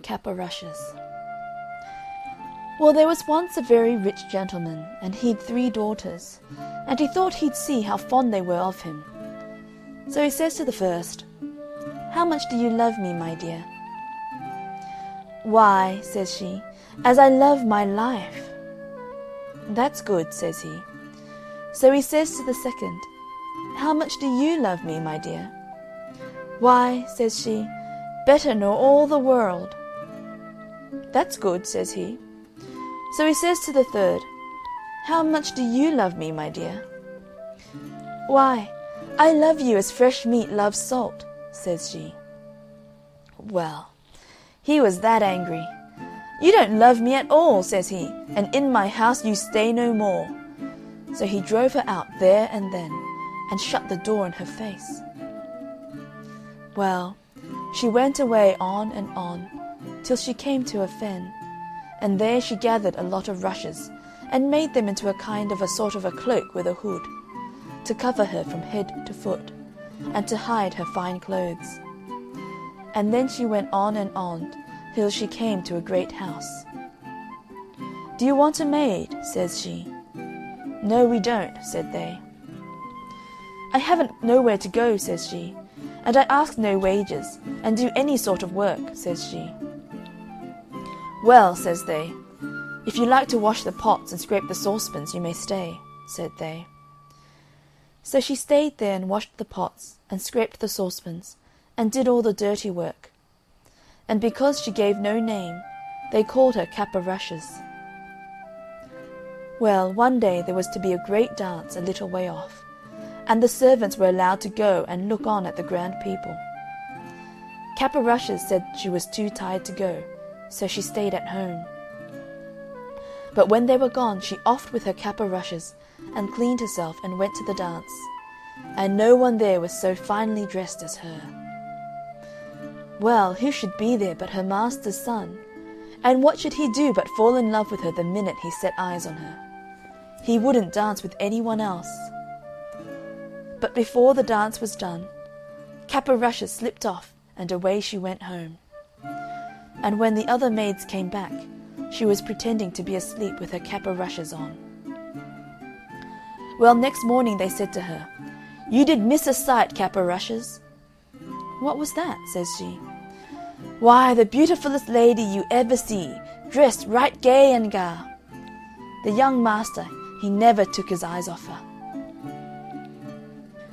Cap-o'-Rushes. Well, there was once a very rich gentleman, and he'd 3 daughters, and he thought he'd see how fond they were of him. So he says to the first, "How much do you love me, my dear?" "Why," says she, "as I love my life." "That's good," says he. So he says to the second, "How much do you love me, my dear?" "Why," says she, "better nor all the world." "That's good," says he. So he says to the third, "How much do you love me, my dear?" "Why, I love you as fresh meat loves salt," says she. Well, he was that angry. "You don't love me at all," says he, "and in my house you stay no more." So he drove her out there and then, and shut the door in her face. Well, she went away on and on, till she came to a fen, and there she gathered a lot of rushes, and made them into a kind of a sort of a cloak with a hood, to cover her from head to foot, and to hide her fine clothes. And then she went on and on, till she came to a great house. "Do you want a maid?" says she. "No, we don't," said they. "I haven't nowhere to go," says she, "and I ask no wages, and do any sort of work," says she. "Well," says they, "if you like to wash the pots and scrape the saucepans, you may stay," said they. So she stayed there and washed the pots, and scraped the saucepans, and did all the dirty work. And because she gave no name, they called her Cap-o'-Rushes. Well, one day there was to be a great dance a little way off, and the servants were allowed to go and look on at the grand people. Cap-o'-Rushes said she was too tired to go, so she stayed at home. But when they were gone, she offed with her Cap-o'-Rushes, and cleaned herself and went to the dance, and no one there was so finely dressed as her. Well, who should be there but her master's son, and what should he do but fall in love with her the minute he set eyes on her. He wouldn't dance with any one else. But before the dance was done, Cap-o'-Rushes slipped off, and away she went home. And when the other maids came back, she was pretending to be asleep with her Cap-o'-Rushes on. Well, next morning they said to her, "You did miss a sight, Cap-o'-Rushes." "What was that?" says she. "Why, the beautifullest lady you ever see, dressed right gay and ga. The young master, he never took his eyes off her."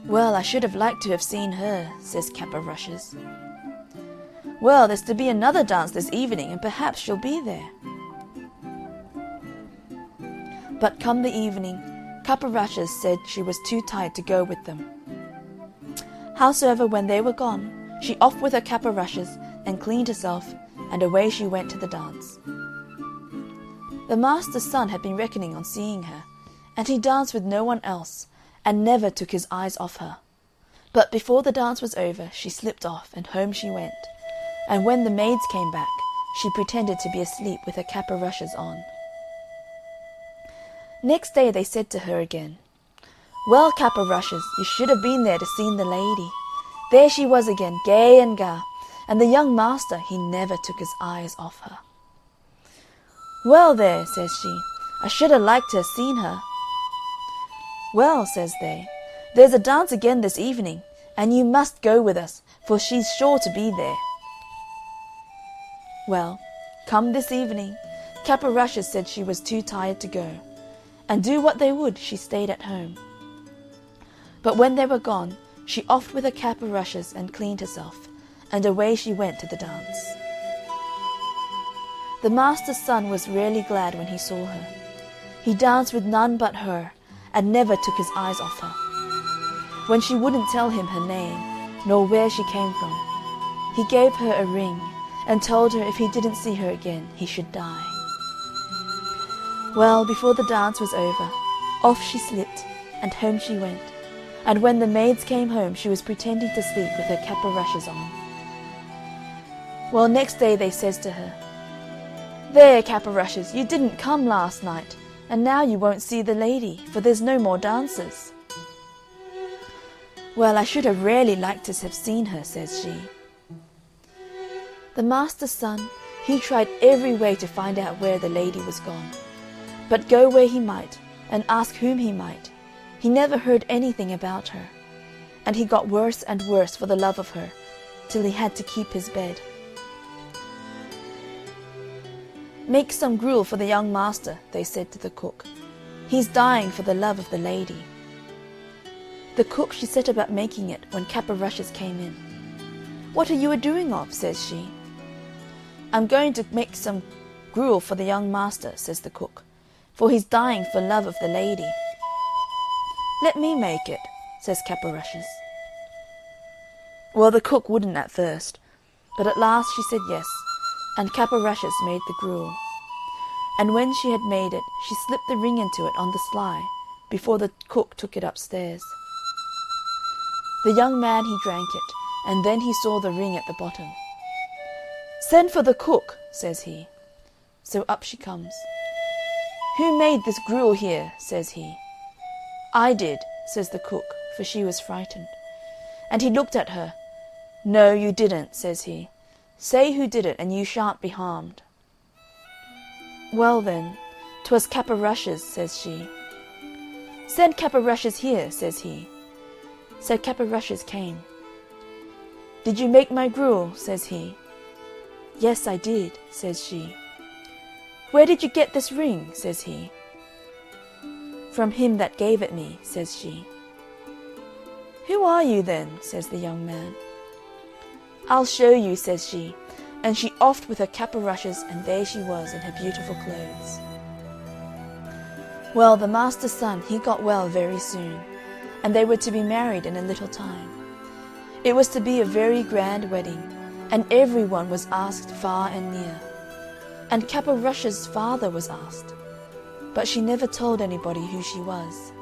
"Well, I should have liked to have seen her," says Cap-o'-Rushes. "Well, there's to be another dance this evening, and perhaps she'll be there." But come the evening, Cap-o'-Rushes said she was too tired to go with them. Howsoever, when they were gone, she offed with her Cap-o'-Rushes, and cleaned herself, and away she went to the dance. The master's son had been reckoning on seeing her, and he danced with no one else, and never took his eyes off her. But before the dance was over, she slipped off, and home she went, and when the maids came back, she pretended to be asleep with her Cap-o'-Rushes on. Next day they said to her again, "Well, Cap-o'-Rushes, you should have been there to seen the lady. There she was again, gay and ga, and the young master, he never took his eyes off her." "Well there," says she, "I should have liked to have seen her." "Well," says they, "there's a dance again this evening, and you must go with us, for she's sure to be there." Well, come this evening, Cap-o'-Rushes said she was too tired to go, and do what they would, she stayed at home. But when they were gone, she offed with her Cap-o'-Rushes and cleaned herself, and away she went to the dance. The master's son was really glad when he saw her. He danced with none but her, and never took his eyes off her. When she wouldn't tell him her name, nor where she came from, he gave her a ring, and told her if he didn't see her again, he should die. Well, before the dance was over, off she slipped, and home she went, and when the maids came home, she was pretending to sleep with her Cap-o'-Rushes on. Well, next day they says to her, "There, Cap-o'-Rushes, you didn't come last night, and now you won't see the lady, for there's no more dances." "Well, I should have really liked to have seen her," says she. The master's son, He tried every way to find out where the lady was gone. But go where he might, and ask whom he might, he never heard anything about her. And he got worse and worse for the love of her, till he had to keep his bed. "Make some gruel for the young master," they said to the cook. "He's dying for the love of the lady." The cook, she set about making it when Cap o' Rushes came in. "What are you a-doing of?" says she. "I'm going to make some gruel for the young master," says the cook, "for he's dying for love of the lady." "Let me make it," says Cap o' Rushes. Well, the cook wouldn't at first, but at last she said yes, and Cap o' Rushes made the gruel. And when she had made it, she slipped the ring into it on the sly, before the cook took it upstairs. The young man, he drank it, and then he saw the ring at the bottom. "Send for the cook," says he. So up she comes. "Who made this gruel here?" says he. "I did," says the cook, for she was frightened. And he looked at her. "No, you didn't," says he. "Say who did it, and you shan't be harmed." "Well then, 'twas Cap o' Rushes," says she. "Send Cap o' Rushes here," says he. So Cap o' Rushes came. "Did you make my gruel?" says he. "Yes, I did," says she. "Where did you get this ring?" says he. "From him that gave it me," says she. "Who are you then?" says the young man. "I'll show you," says she, and she offed with her Cap o' Rushes, and there she was in her beautiful clothes. Well, the master's son, he got well very soon, and they were to be married in a little time. It was to be a very grand wedding, and every one was asked far and near. And Cap o' Rushes' father was asked, but she never told anybody who she was.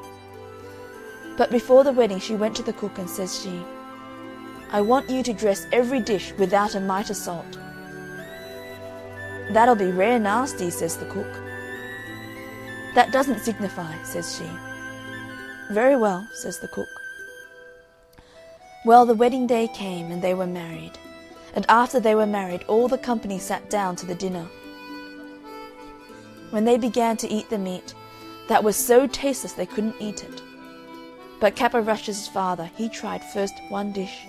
But before the wedding she went to the cook and says she, "I want you to dress every dish without a mite of salt." "That'll be rare nasty," says the cook. "That doesn't signify," says she. "Very well," says the cook. Well, the wedding day came, and they were married. And after they were married, all the company sat down to the dinner. When they began to eat the meat, that was so tasteless they couldn't eat it. But Cap o' Rushes' father, he tried first one dish,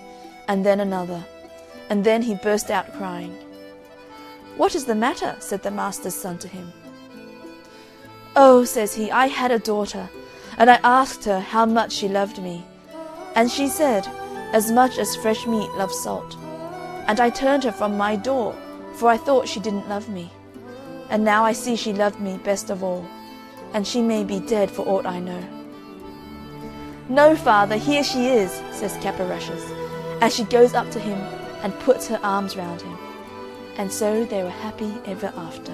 and then another, and then he burst out crying. "What is the matter?" said the master's son to him. "Oh," says he, "I had a daughter, and I asked her how much she loved me. And she said, as much as fresh meat loves salt. And I turned her from my door, for I thought she didn't love me. And now I see she loved me best of all, and she may be dead for aught I know." "No, father, here she is," says Cap o' Rushes, as she goes up to him and puts her arms round him. And so they were happy ever after.